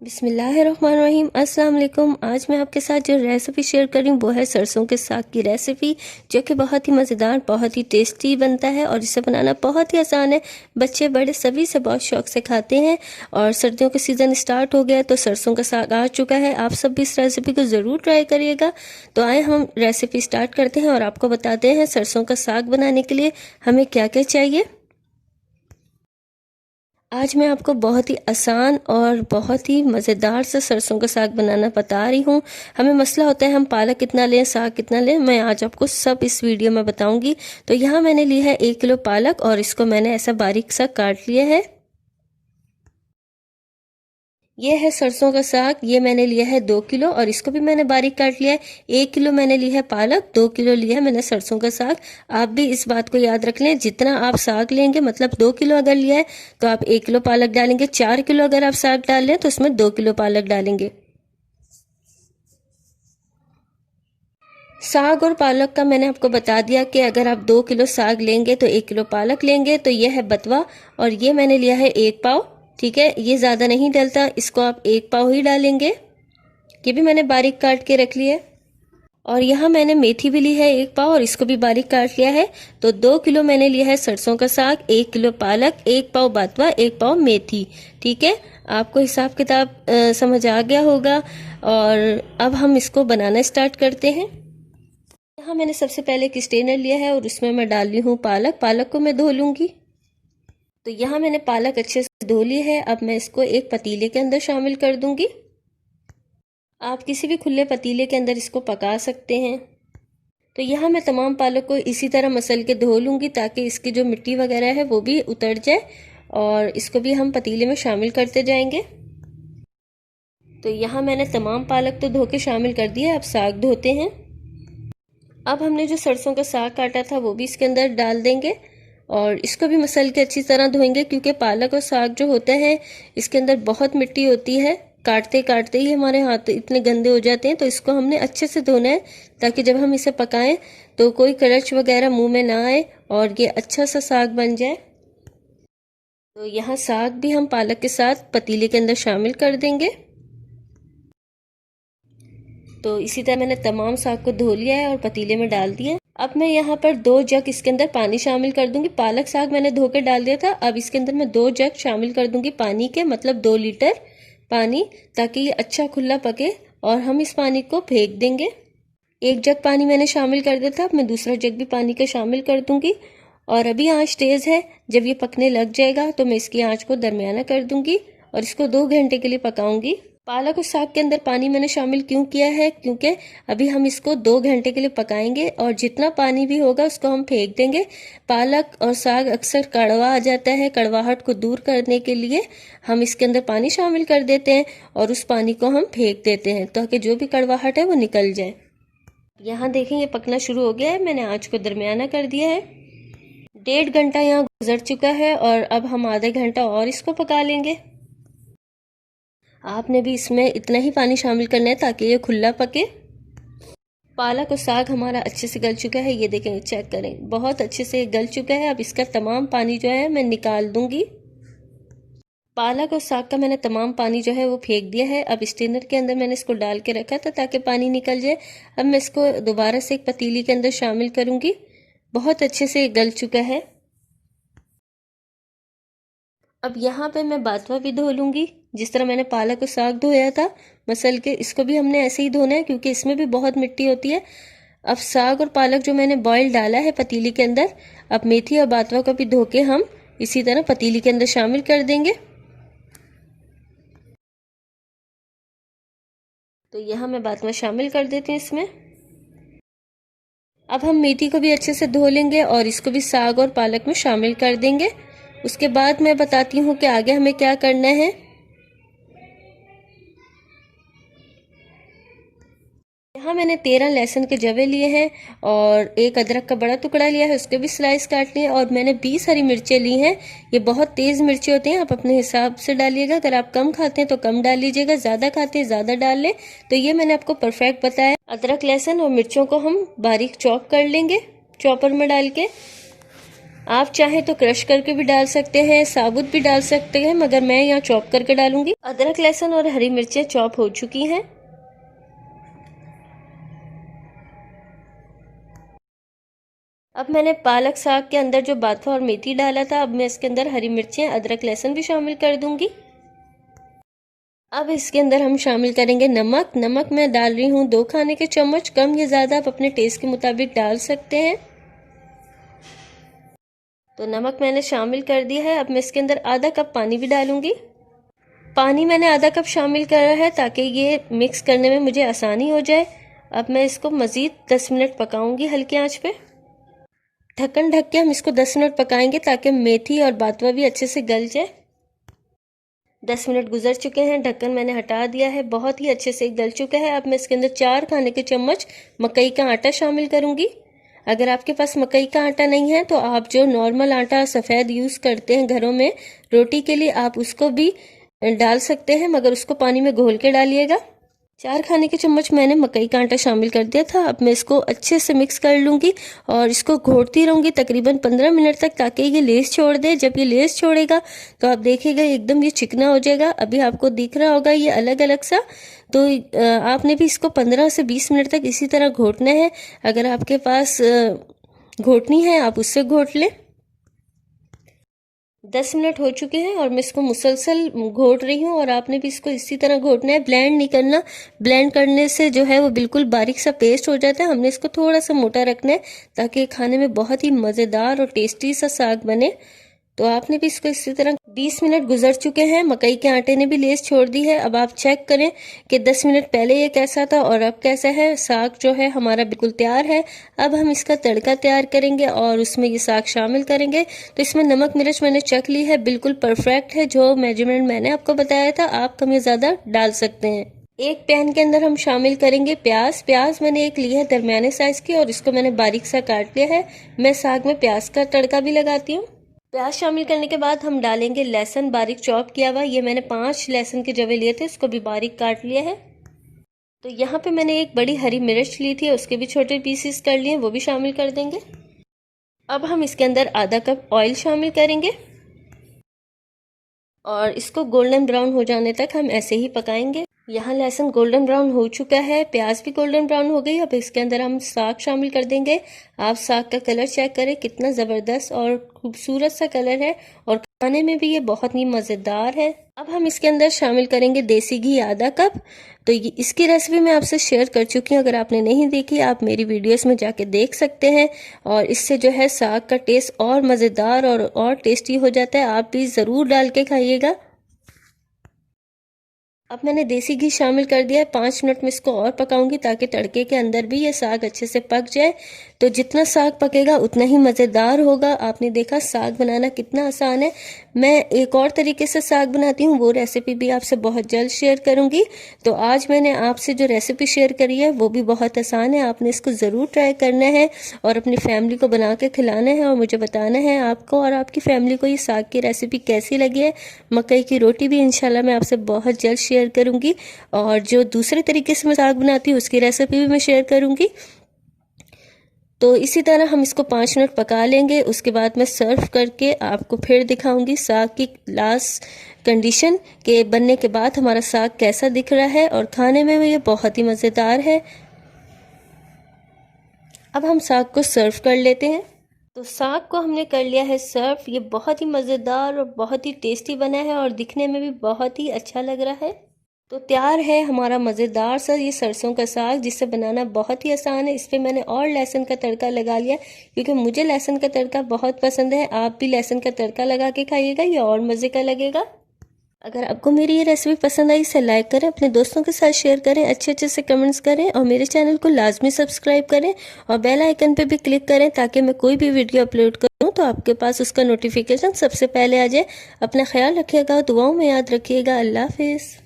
बिस्मिल्लाहिर्रहमानिर्रहीम। अस्सलाम वालेकुम। आज मैं आपके साथ जो रेसिपी शेयर कर रही हूँ वो है सरसों के साग की रेसिपी, जो कि बहुत ही मज़ेदार, बहुत ही टेस्टी बनता है और इसे बनाना बहुत ही आसान है। बच्चे बड़े सभी से बहुत शौक से खाते हैं और सर्दियों का सीज़न स्टार्ट हो गया है तो सरसों का साग आ चुका है। आप सब भी इस रेसिपी को ज़रूर ट्राई करिएगा। तो आए हम रेसिपी स्टार्ट करते हैं और आपको बताते हैं सरसों का साग बनाने के लिए हमें क्या क्या चाहिए। आज मैं आपको बहुत ही आसान और बहुत ही मज़ेदार से सरसों का साग बनाना बता रही हूँ। हमें मसला होता है हम पालक कितना लें, साग कितना लें, मैं आज आपको सब इस वीडियो में बताऊंगी। तो यहाँ मैंने ली है 1 किलो पालक और इसको मैंने ऐसा बारीक सा काट लिया है। ये है सरसों का साग, ये मैंने लिया है 2 किलो और इसको भी मैंने बारीक काट लिया है। 1 किलो मैंने ली है पालक, 2 किलो लिया है मैंने सरसों का साग। आप भी इस बात को याद रख लें, जितना आप साग लेंगे, मतलब 2 किलो अगर लिया है तो आप 1 किलो पालक डालेंगे। 4 किलो अगर आप साग डाल लें तो उसमें 2 किलो पालक डालेंगे। साग और पालक का मैंने आपको बता दिया कि अगर आप 2 किलो साग लेंगे तो 1 किलो पालक लेंगे। तो ये है बथुआ और ये मैंने लिया है 1 पाव। ठीक है, ये ज़्यादा नहीं डलता, इसको आप 1 पाव ही डालेंगे। ये भी मैंने बारीक काट के रख लिया है। और यहाँ मैंने मेथी भी ली है 1 पाव और इसको भी बारीक काट लिया है। तो 2 किलो मैंने लिया है सरसों का साग, 1 किलो पालक, 1 पाव बथुआ, 1 पाव मेथी। ठीक है, आपको हिसाब किताब समझ आ गया होगा। और अब हम इसको बनाना स्टार्ट करते हैं। यहाँ मैंने सबसे पहले एक स्ट्रेनर लिया है और उसमें मैं डाल रही हूँ पालक। पालक को मैं धो लूँगी। तो यहाँ मैंने पालक अच्छे से धो ली है। अब मैं इसको एक पतीले के अंदर शामिल कर दूंगी। आप किसी भी खुले पतीले के अंदर इसको पका सकते हैं। तो यहाँ मैं तमाम पालक को इसी तरह मसल के धो लूँगी ताकि इसकी जो मिट्टी वगैरह है वो भी उतर जाए। और इसको भी हम पतीले में शामिल करते जाएंगे। तो यहाँ मैंने तमाम पालक तो धो के शामिल कर दिया। अब साग धोते हैं। अब हमने जो सरसों का साग काटा था वो भी इसके अंदर डाल देंगे और इसको भी मसल के अच्छी तरह धोएंगे, क्योंकि पालक और साग जो होता है इसके अंदर बहुत मिट्टी होती है। काटते काटते ही हमारे हाथ इतने गंदे हो जाते हैं। तो इसको हमने अच्छे से धोना है ताकि जब हम इसे पकाएं तो कोई करच वगैरह मुंह में ना आए और ये अच्छा सा साग बन जाए। तो यहाँ साग भी हम पालक के साथ पतीले के अंदर शामिल कर देंगे। तो इसी तरह मैंने तमाम साग को धो लिया है और पतीले में डाल दिया। अब मैं यहाँ पर 2 जग इसके अंदर पानी शामिल कर दूंगी। पालक साग मैंने धो के डाल दिया था। अब इसके अंदर मैं 2 जग शामिल कर दूंगी पानी के, मतलब 2 लीटर पानी, ताकि ये अच्छा खुला पके। और हम इस पानी को फेंक देंगे। 1 जग पानी मैंने शामिल कर दिया था। अब मैं दूसरा जग भी पानी का शामिल कर दूंगी। और अभी आँच तेज़ है, जब ये पकने लग जाएगा तो मैं इसकी आँच को दरमियाना कर दूंगी और इसको 2 घंटे के लिए पकाऊंगी। पालक और साग के अंदर पानी मैंने शामिल क्यों किया है, क्योंकि अभी हम इसको 2 घंटे के लिए पकाएंगे और जितना पानी भी होगा उसको हम फेंक देंगे। पालक और साग अक्सर कड़वा आ जाता है, कड़वाहट को दूर करने के लिए हम इसके अंदर पानी शामिल कर देते हैं और उस पानी को हम फेंक देते हैं ताकि जो भी कड़वाहट है वो निकल जाए। यहाँ देखें ये पकना शुरू हो गया है। मैंने आँच को दरमियाना कर दिया है। 1.5 घंटा यहाँ गुजर चुका है और अब हम आधा घंटा और इसको पका लेंगे। आपने भी इसमें इतना ही पानी शामिल करना है ताकि ये खुला पके। पालक और साग हमारा अच्छे से गल चुका है। ये देखें, चेक करें, बहुत अच्छे से गल चुका है। अब इसका तमाम पानी जो है मैं निकाल दूंगी। पालक और साग का मैंने तमाम पानी जो है वो फेंक दिया है। अब स्ट्रेनर के अंदर मैंने इसको डाल के रखा था ताकि पानी निकल जाए। अब मैं इसको दोबारा से एक पतीली के अंदर शामिल करूंगी। बहुत अच्छे से गल चुका है। अब यहाँ पे मैं बथुआ भी धो लूँगी, जिस तरह मैंने पालक और साग धोया था मसल के, इसको भी हमने ऐसे ही धोना है क्योंकि इसमें भी बहुत मिट्टी होती है। अब साग और पालक जो मैंने बॉयल डाला है पतीली के अंदर, अब मेथी और बथुआ को भी धो के हम इसी तरह पतीली के अंदर शामिल कर देंगे। तो यहाँ मैं बथुआ शामिल कर देती हूँ इसमें। अब हम मेथी को भी अच्छे से धो लेंगे और इसको भी साग और पालक में शामिल कर देंगे। उसके बाद मैं बताती हूँ कि आगे हमें क्या करना है। यहाँ मैंने 13 लहसुन के जवे लिए हैं और 1 अदरक का बड़ा टुकड़ा लिया है, उसके भी स्लाइस काट लिए। और मैंने 20 हरी मिर्चें ली हैं। ये बहुत तेज़ मिर्चें होती हैं, आप अपने हिसाब से डालिएगा। अगर आप कम खाते हैं तो कम डाल लीजिएगा, ज़्यादा खाते हैं ज़्यादा डाल लें। तो ये मैंने आपको परफेक्ट बताया। अदरक, लहसुन और मिर्चों को हम बारीक चॉप कर लेंगे चॉपर में डाल के। आप चाहें तो क्रश करके भी डाल सकते हैं, साबुत भी डाल सकते हैं, मगर मैं यहाँ चॉप करके डालूंगी। अदरक, लहसुन और हरी मिर्चें चॉप हो चुकी हैं। अब मैंने पालक साग के अंदर जो बाथवा और मेथी डाला था, अब मैं इसके अंदर हरी मिर्चें, अदरक, लहसुन भी शामिल कर दूंगी। अब इसके अंदर हम शामिल करेंगे नमक। नमक मैं डाल रही हूँ 2 खाने के चम्मच, कम या ज़्यादा आप अपने टेस्ट के मुताबिक डाल सकते हैं। तो नमक मैंने शामिल कर दिया है। अब मैं इसके अंदर आधा कप पानी भी डालूंगी। पानी मैंने आधा कप शामिल करा है ताकि ये मिक्स करने में मुझे आसानी हो जाए। अब मैं इसको मज़ीद 10 मिनट पकाऊंगी हल्की आंच पे। ढक्कन ढक के हम इसको 10 मिनट पकाएंगे ताकि मेथी और बातवा भी अच्छे से गल जाए। 10 मिनट गुजर चुके हैं, ढक्कन मैंने हटा दिया है, बहुत ही अच्छे से गल चुका है। अब मैं इसके अंदर 4 खाने के चम्मच मकई का आटा शामिल करूंगी। अगर आपके पास मकई का आटा नहीं है तो आप जो नॉर्मल आटा सफ़ेद यूज़ करते हैं घरों में रोटी के लिए, आप उसको भी डाल सकते हैं, मगर उसको पानी में घोल के डालिएगा। 4 खाने के चम्मच मैंने मकई का आटा शामिल कर दिया था। अब मैं इसको अच्छे से मिक्स कर लूँगी और इसको घोटती रहूँगी तकरीबन 15 मिनट तक, ताकि ये लेस छोड़ दे। जब ये लेस छोड़ेगा तो आप देखिएगा एकदम ये चिकना हो जाएगा। अभी आपको दिख रहा होगा ये अलग अलग सा। तो आपने भी इसको 15 से 20 मिनट तक इसी तरह घोटना है। अगर आपके पास घोटनी है आप उससे घोट लें। 10 मिनट हो चुके हैं और मैं इसको मुसलसल घोट रही हूँ और आपने भी इसको इसी तरह घोटना है, ब्लेंड नहीं करना। ब्लेंड करने से जो है वो बिल्कुल बारीक सा पेस्ट हो जाता है। हमने इसको थोड़ा सा मोटा रखना है ताकि खाने में बहुत ही मज़ेदार और टेस्टी सा साग बने। तो आपने भी इसको इसी तरह 20 मिनट गुजर चुके हैं, मकई के आटे ने भी लेस छोड़ दी है। अब आप चेक करें कि 10 मिनट पहले ये कैसा था और अब कैसा है। साग जो है हमारा बिल्कुल तैयार है। अब हम इसका तड़का तैयार करेंगे और उसमें ये साग शामिल करेंगे। तो इसमें नमक मिर्च मैंने चख ली है, बिल्कुल परफेक्ट है। जो मेजरमेंट मैंने आपको बताया था आप कम या ज़्यादा डाल सकते हैं। एक पैन के अंदर हम शामिल करेंगे प्याज। प्याज मैंने एक ली है दरमियाने साइज की और इसको मैंने बारीक सा काट लिया है। मैं साग में प्याज का तड़का भी लगाती हूँ। प्याज शामिल करने के बाद हम डालेंगे लहसुन बारीक चॉप किया हुआ। ये मैंने 5 लहसुन के जवे लिए थे, उसको भी बारीक काट लिया है। तो यहाँ पे मैंने एक बड़ी हरी मिर्च ली थी, उसके भी छोटे पीसेस कर लिए, वो भी शामिल कर देंगे। अब हम इसके अंदर आधा कप ऑयल शामिल करेंगे और इसको गोल्डन ब्राउन हो जाने तक हम ऐसे ही पकाएंगे। यहाँ लहसुन गोल्डन ब्राउन हो चुका है, प्याज भी गोल्डन ब्राउन हो गई। अब इसके अंदर हम साग शामिल कर देंगे। आप साग का कलर चेक करें, कितना ज़बरदस्त और खूबसूरत सा कलर है और खाने में भी ये बहुत ही मज़ेदार है। अब हम इसके अंदर शामिल करेंगे देसी घी आधा कप। तो ये इसकी रेसिपी मैं आपसे शेयर कर चुकी हूँ, अगर आपने नहीं देखी आप मेरी वीडियोस में जाके देख सकते हैं। और इससे जो है साग का टेस्ट और मज़ेदार और टेस्टी हो जाता है। आप भी ज़रूर डाल के खाइएगा। अब मैंने देसी घी शामिल कर दिया है। 5 मिनट में इसको और पकाऊंगी ताकि तड़के के अंदर भी ये साग अच्छे से पक जाए। तो जितना साग पकेगा उतना ही मज़ेदार होगा। आपने देखा साग बनाना कितना आसान है। मैं एक और तरीके से साग बनाती हूँ, वो रेसिपी भी आपसे बहुत जल्द शेयर करूँगी। तो आज मैंने आपसे जो रेसिपी शेयर करी है वो भी बहुत आसान है। आपने इसको ज़रूर ट्राई करना है और अपनी फैमिली को बना के खिलाना है और मुझे बताना है आपको और आपकी फैमिली को ये साग की रेसिपी कैसी लगी है। मकई की रोटी भी इंशाल्लाह मैं आपसे बहुत जल्द शेयर करूँगी और जो दूसरे तरीके से मैं साग बनाती हूँ उसकी रेसिपी भी मैं शेयर करूँगी। तो इसी तरह हम इसको 5 मिनट पका लेंगे। उसके बाद मैं सर्व करके आपको फिर दिखाऊंगी साग की लास्ट कंडीशन के बनने के बाद हमारा साग कैसा दिख रहा है और खाने में ये बहुत ही मज़ेदार है। अब हम साग को सर्व कर लेते हैं। तो साग को हमने कर लिया है सर्व। ये बहुत ही मज़ेदार और बहुत ही टेस्टी बना है और दिखने में भी बहुत ही अच्छा लग रहा है। तो तैयार है हमारा मज़ेदार सा ये सरसों का साग, जिसे बनाना बहुत ही आसान है। इस पर मैंने और लहसुन का तड़का लगा लिया क्योंकि मुझे लहसुन का तड़का बहुत पसंद है। आप भी लहसुन का तड़का लगा के खाइएगा, ये और मज़े का लगेगा। अगर आपको मेरी ये रेसिपी पसंद आई इसे लाइक करें, अपने दोस्तों के साथ शेयर करें, अच्छे से कमेंट्स करें और मेरे चैनल को लाजमी सब्सक्राइब करें और बेल आइकन पे भी क्लिक करें ताकि मैं कोई भी वीडियो अपलोड करूं तो आपके पास उसका नोटिफिकेशन सबसे पहले आ जाए। अपना ख्याल रखिएगा, दुआओं में याद रखिएगा। अल्लाह हाफिज़।